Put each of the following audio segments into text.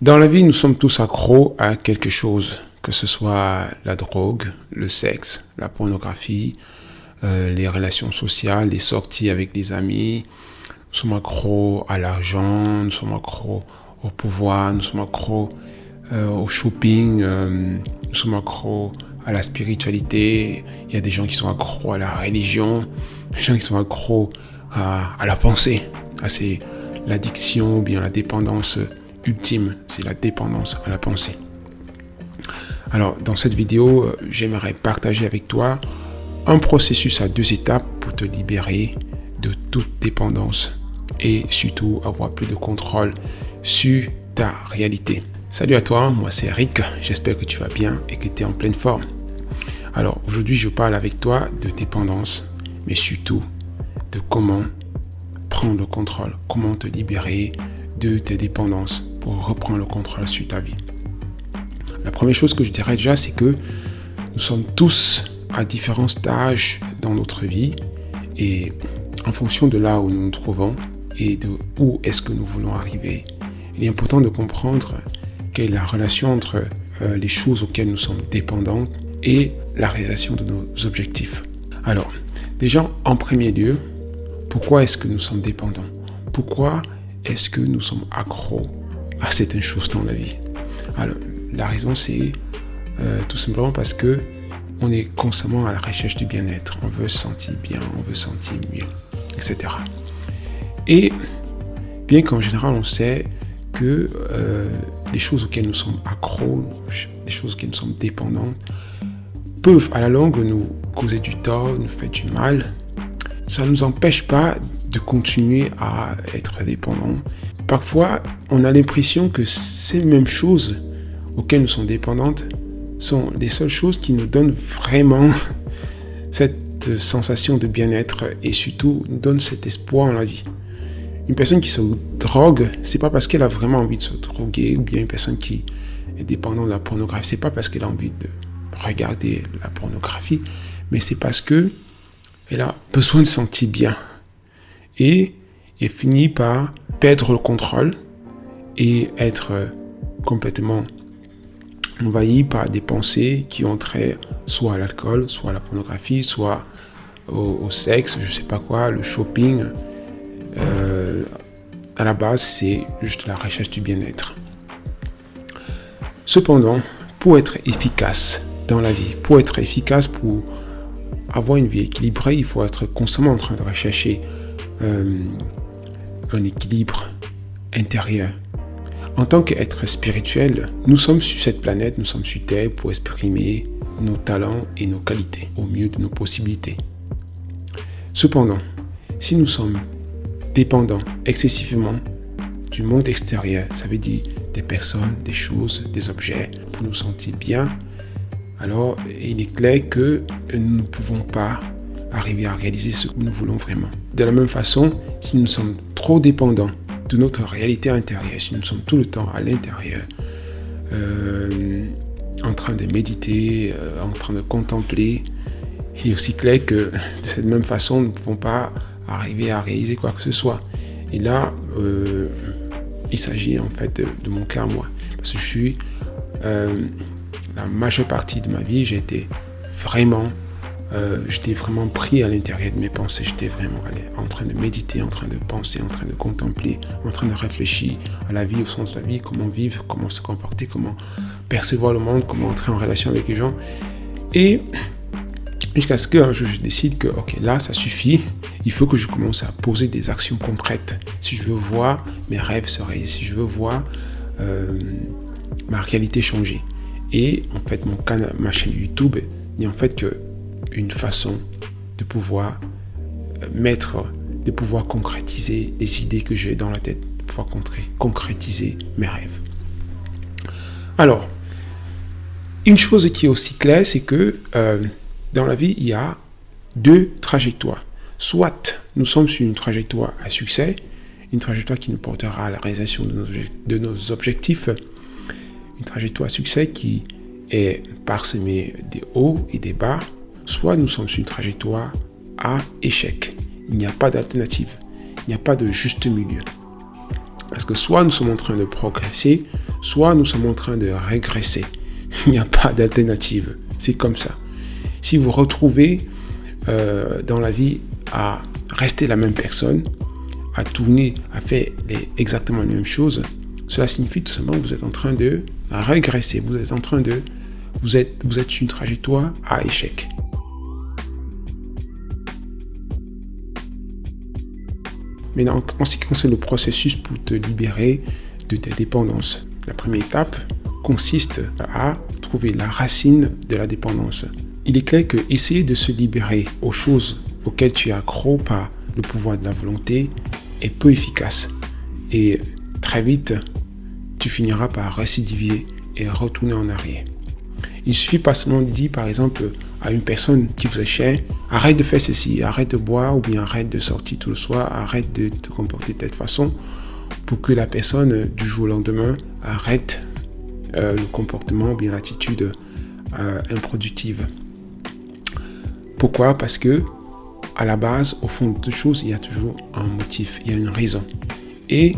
Dans la vie, nous sommes tous accros à quelque chose, que ce soit la drogue, le sexe, la pornographie, les relations sociales, les sorties avec les amis. Nous sommes accros à l'argent, nous sommes accros au pouvoir, nous sommes accros au shopping, nous sommes accros à la spiritualité. Il y a des gens qui sont accros à la religion, des gens qui sont accros à la pensée. C'est l'addiction ou bien la dépendance ultime, c'est la dépendance à la pensée. Alors, dans cette vidéo, j'aimerais partager avec toi un processus à 2 étapes pour te libérer de toute dépendance et surtout avoir plus de contrôle sur ta réalité. Salut à toi, moi c'est Eric, j'espère que tu vas bien et que tu es en pleine forme. Alors, aujourd'hui, je parle avec toi de dépendance, mais surtout de comment prendre le contrôle, comment te libérer de tes dépendances pour reprendre le contrôle sur ta vie. La première chose que je dirais déjà, c'est que nous sommes tous à différents stages dans notre vie et en fonction de là où nous nous trouvons et de où est-ce que nous voulons arriver, il est important de comprendre quelle est la relation entre les choses auxquelles nous sommes dépendants et la réalisation de nos objectifs. Alors, déjà, en premier lieu, pourquoi est-ce que nous sommes dépendants? Pourquoi est-ce que nous sommes accros à certaines choses dans la vie? Alors, la raison, c'est tout simplement parce que on est constamment à la recherche du bien-être. On veut se sentir bien, on veut se sentir mieux, etc. Et bien qu'en général, on sait que les choses auxquelles nous sommes accros, les choses auxquelles nous sommes dépendants, peuvent à la longue nous causer du tort, nous faire du mal, ça ne nous empêche pas de continuer à être dépendants. Parfois, on a l'impression que ces mêmes choses auxquelles nous sommes dépendantes sont les seules choses qui nous donnent vraiment cette sensation de bien-être et surtout nous donnent cet espoir en la vie. Une personne qui se drogue, c'est pas parce qu'elle a vraiment envie de se droguer, ou bien une personne qui est dépendante de la pornographie, c'est pas parce qu'elle a envie de regarder la pornographie, mais c'est parce que elle a besoin de se sentir bien. Et elle finit par perdre le contrôle et être complètement envahie par des pensées qui ont trait soit à l'alcool, soit à la pornographie, soit au sexe, je sais pas quoi, le shopping. À la base, c'est juste la recherche du bien-être. Cependant, pour être efficace dans la vie, pour être efficace, pour avoir une vie équilibrée, il faut être constamment en train de rechercher un équilibre intérieur. En tant qu'être spirituel, nous sommes sur cette planète, nous sommes sur Terre pour exprimer nos talents et nos qualités au mieux de nos possibilités. Cependant, si nous sommes dépendants excessivement du monde extérieur, ça veut dire des personnes, des choses, des objets, pour nous sentir bien, alors il est clair que nous ne pouvons pas arriver à réaliser ce que nous voulons vraiment. De la même façon, si nous sommes trop dépendants de notre réalité intérieure, si nous sommes tout le temps à l'intérieur, en train de méditer, en train de contempler, il est aussi clair que de cette même façon, nous ne pouvons pas arriver à réaliser quoi que ce soit. Et là, il s'agit en fait de mon cas, moi. Parce que je suis, la majeure partie de ma vie, j'étais vraiment pris à l'intérieur de mes pensées. J'étais vraiment en train de méditer, en train de penser, en train de contempler, en train de réfléchir à la vie, au sens de la vie, comment vivre, comment se comporter, comment percevoir le monde, comment entrer en relation avec les gens. Et jusqu'à ce qu'un jour je décide que, ok, là, ça suffit. Il faut que je commence à poser des actions concrètes. Si je veux voir mes rêves se réaliser, si je veux voir ma réalité changer. Et en fait, ma chaîne YouTube n'est en fait qu'une façon de pouvoir de pouvoir concrétiser les idées que j'ai dans la tête, de pouvoir concrétiser mes rêves. Alors, une chose qui est aussi claire, c'est que dans la vie, il y a 2 trajectoires. Soit nous sommes sur une trajectoire à succès, une trajectoire qui nous portera à la réalisation de nos objectifs, une trajectoire à succès qui est parsemée des hauts et des bas, soit nous sommes sur une trajectoire à échec. Il n'y a pas d'alternative, il n'y a pas de juste milieu. Parce que soit nous sommes en train de progresser, soit nous sommes en train de régresser. Il n'y a pas d'alternative. C'est comme ça. Si vous retrouvez dans la vie à rester la même personne, à tourner, à faire exactement la même chose, cela signifie tout simplement que vous êtes en train de régresser. Vous êtes sur une trajectoire à échec. Maintenant, en ce qui concerne le processus pour te libérer de tes dépendances, la première étape consiste à trouver la racine de la dépendance. Il est clair que essayer de se libérer aux choses auxquelles tu es accro par le pouvoir de la volonté est peu efficace. Et très vite, tu finiras par récidiver et retourner en arrière. Il suffit pas seulement de dire, par exemple, à une personne qui vous est chère, arrête de faire ceci, arrête de boire, ou bien arrête de sortir tout le soir, arrête de te comporter de telle façon, pour que la personne, du jour au lendemain, arrête le comportement, ou bien l'attitude improductive. Pourquoi? Parce que, à la base, au fond de toute chose, il y a toujours un motif, il y a une raison. Et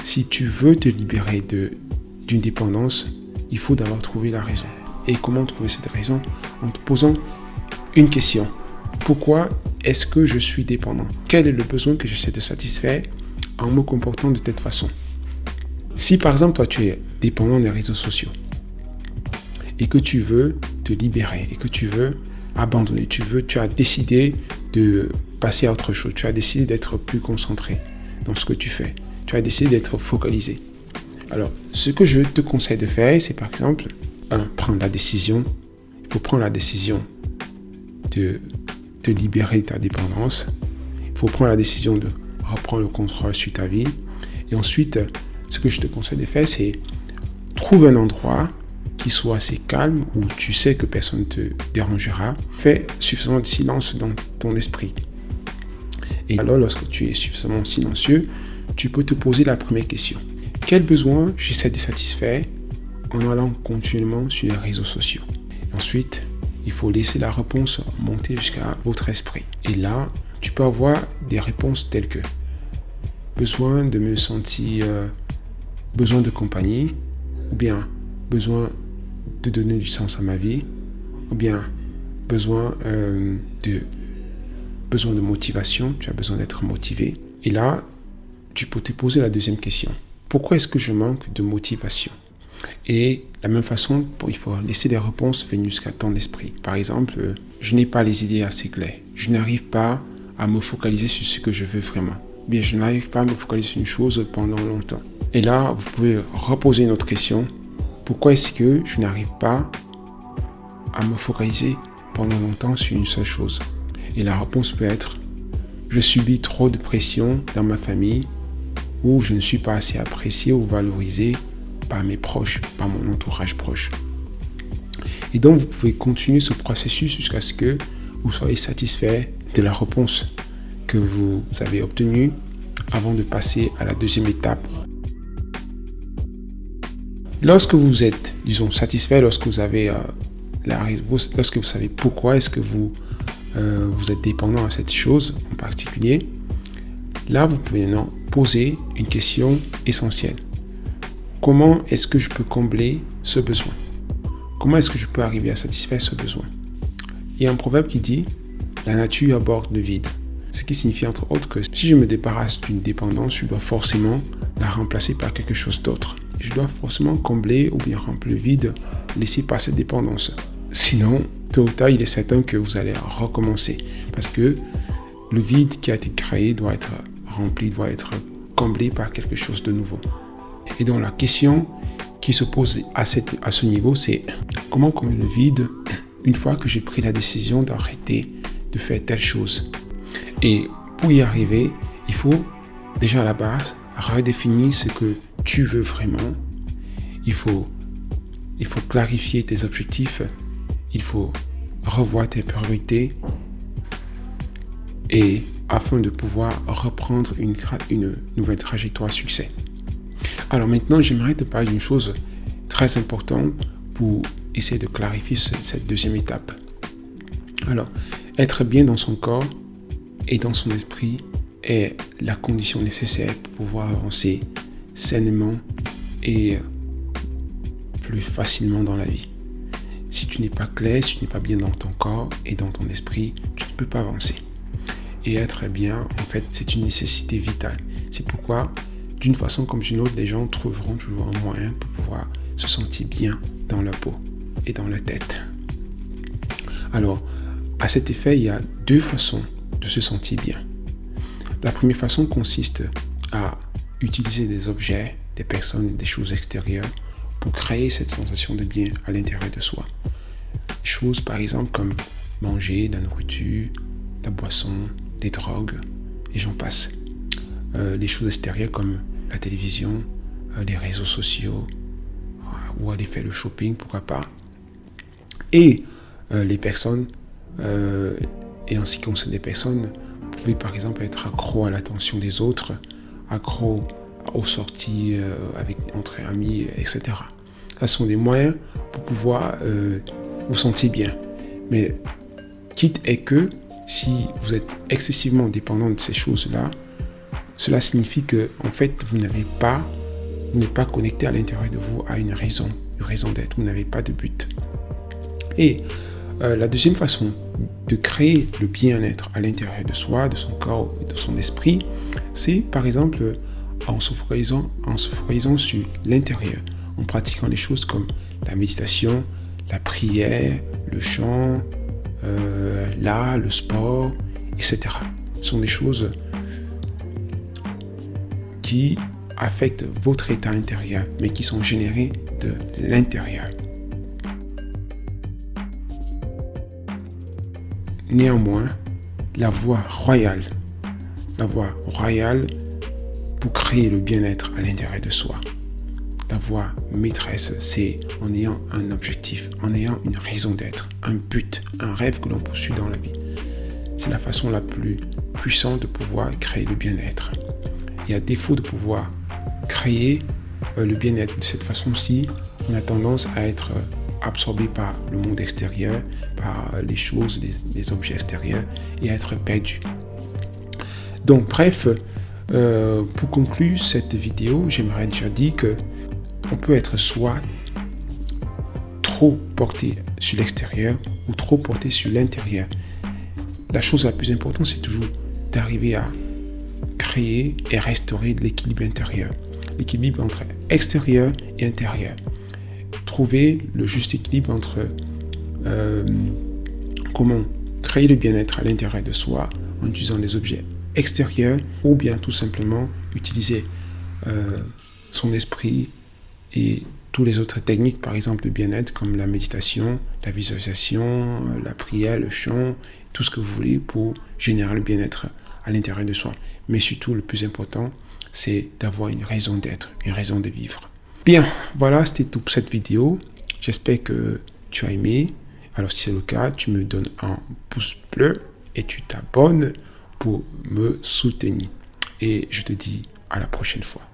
si tu veux te libérer d'une dépendance, il faut d'abord trouver la raison. Et comment trouver cette raison? En te posant une question. Pourquoi est-ce que je suis dépendant? Quel est le besoin que j'essaie de satisfaire en me comportant de cette façon? Si par exemple, toi, tu es dépendant des réseaux sociaux et que tu veux te libérer et que tu veux abandonner, tu as décidé de passer à autre chose, tu as décidé d'être plus concentré dans ce que tu fais, tu as décidé d'être focalisé. Alors, ce que je te conseille de faire, c'est par exemple, prendre la décision. Il faut prendre la décision de te libérer de ta dépendance. Il faut prendre la décision de reprendre le contrôle sur ta vie. Et ensuite, ce que je te conseille de faire, c'est trouver un endroit qui soit assez calme, où tu sais que personne ne te dérangera. Fais suffisamment de silence dans ton esprit. Et alors, lorsque tu es suffisamment silencieux, tu peux te poser la première question. Quel besoin j'essaie de satisfaire en allant continuellement sur les réseaux sociaux? Et ensuite, il faut laisser la réponse monter jusqu'à votre esprit. Et là, tu peux avoir des réponses telles que besoin de me sentir, besoin de compagnie, ou bien besoin de donner du sens à ma vie, ou bien besoin de motivation, tu as besoin d'être motivé. Et là, tu peux te poser la deuxième question. Pourquoi est-ce que je manque de motivation? Et de la même façon, il faut laisser des réponses venues jusqu'à ton esprit. Par exemple, je n'ai pas les idées assez claires. Je n'arrive pas à me focaliser sur ce que je veux vraiment. Bien, je n'arrive pas à me focaliser sur une chose pendant longtemps. Et là, vous pouvez reposer une autre question. Pourquoi est-ce que je n'arrive pas à me focaliser pendant longtemps sur une seule chose? Et la réponse peut être, je subis trop de pression dans ma famille, ou je ne suis pas assez apprécié ou valorisé par mes proches, par mon entourage proche. Et donc, vous pouvez continuer ce processus jusqu'à ce que vous soyez satisfait de la réponse que vous avez obtenue avant de passer à la deuxième étape. Lorsque vous êtes, disons, satisfait, lorsque vous avez lorsque vous savez pourquoi est-ce que vous êtes dépendant à cette chose en particulier, là, vous pouvez maintenant poser une question essentielle. Comment est-ce que je peux combler ce besoin? Comment est-ce que je peux arriver à satisfaire ce besoin? Il y a un proverbe qui dit « La nature aborde le vide ». Ce qui signifie entre autres que si je me débarrasse d'une dépendance, je dois forcément la remplacer par quelque chose d'autre. Je dois forcément combler ou bien remplir le vide laissé par cette dépendance. Sinon, tôt ou tard, il est certain que vous allez recommencer. Parce que le vide qui a été créé doit être rempli, doit être comblé par quelque chose de nouveau. Et donc la question qui se pose à ce niveau, c'est comment combler le vide une fois que j'ai pris la décision d'arrêter de faire telle chose. Et pour y arriver, il faut déjà à la base redéfinir ce que tu veux vraiment. Il faut clarifier tes objectifs. Il faut revoir tes priorités. Et afin de pouvoir reprendre une nouvelle trajectoire à succès. Alors maintenant, j'aimerais te parler d'une chose très importante pour essayer de clarifier cette deuxième étape. Alors, être bien dans son corps et dans son esprit est la condition nécessaire pour pouvoir avancer sainement et plus facilement dans la vie. Si tu n'es pas clair, si tu n'es pas bien dans ton corps et dans ton esprit, tu ne peux pas avancer. Et être bien, en fait, c'est une nécessité vitale. C'est pourquoi, d'une façon comme d'une autre, les gens trouveront toujours un moyen pour pouvoir se sentir bien dans leur peau et dans leur tête. Alors, à cet effet, il y a deux façons de se sentir bien. La première façon consiste à utiliser des objets, des personnes, des choses extérieures pour créer cette sensation de bien à l'intérieur de soi. Des choses par exemple comme manger, la nourriture, la boisson, des drogues, et j'en passe. Les choses extérieures comme la télévision, les réseaux sociaux, ou aller faire le shopping, pourquoi pas. Et les personnes, et en ce qui concerne les personnes, vous pouvez par exemple être accro à l'attention des autres, accro aux sorties entre amis, etc. Ce sont des moyens pour pouvoir vous sentir bien. Mais quitte est que si vous êtes excessivement dépendant de ces choses-là, cela signifie que en fait vous n'êtes pas connecté à l'intérieur de vous à une raison d'être. Vous n'avez pas de but. Et la deuxième façon de créer le bien-être à l'intérieur de soi, de son corps et de son esprit, c'est par exemple en se focalisant sur l'intérieur, en pratiquant des choses comme la méditation, la prière, le chant, l'art, le sport, etc. Ce sont des choses qui affectent votre état intérieur, mais qui sont générées de l'intérieur. Néanmoins, la voie royale pour créer le bien-être à l'intérieur de soi, la voie maîtresse, c'est en ayant un objectif, en ayant une raison d'être, un but, un rêve que l'on poursuit dans la vie. C'est la façon la plus puissante de pouvoir créer le bien-être. Et à défaut de pouvoir créer le bien-être de cette façon-ci, on a tendance à être absorbé par le monde extérieur, par les choses, les objets extérieurs, et à être perdu. Donc bref, pour conclure cette vidéo, j'aimerais déjà dire que on peut être soit trop porté sur l'extérieur ou trop porté sur l'intérieur. La chose la plus importante, c'est toujours d'arriver à créer et restaurer de l'équilibre intérieur. L'équilibre entre extérieur et intérieur. Trouver le juste équilibre entre comment créer le bien-être à l'intérieur de soi en utilisant des objets extérieurs ou bien tout simplement utiliser son esprit et toutes les autres techniques, par exemple, de bien-être comme la méditation, la visualisation, la prière, le chant, tout ce que vous voulez pour générer le bien-être à l'intérieur de soi. Mais surtout, le plus important, c'est d'avoir une raison d'être, une raison de vivre. Bien, voilà, c'était tout pour cette vidéo. J'espère que tu as aimé. Alors, si c'est le cas, tu me donnes un pouce bleu et tu t'abonnes pour me soutenir. Et je te dis à la prochaine fois.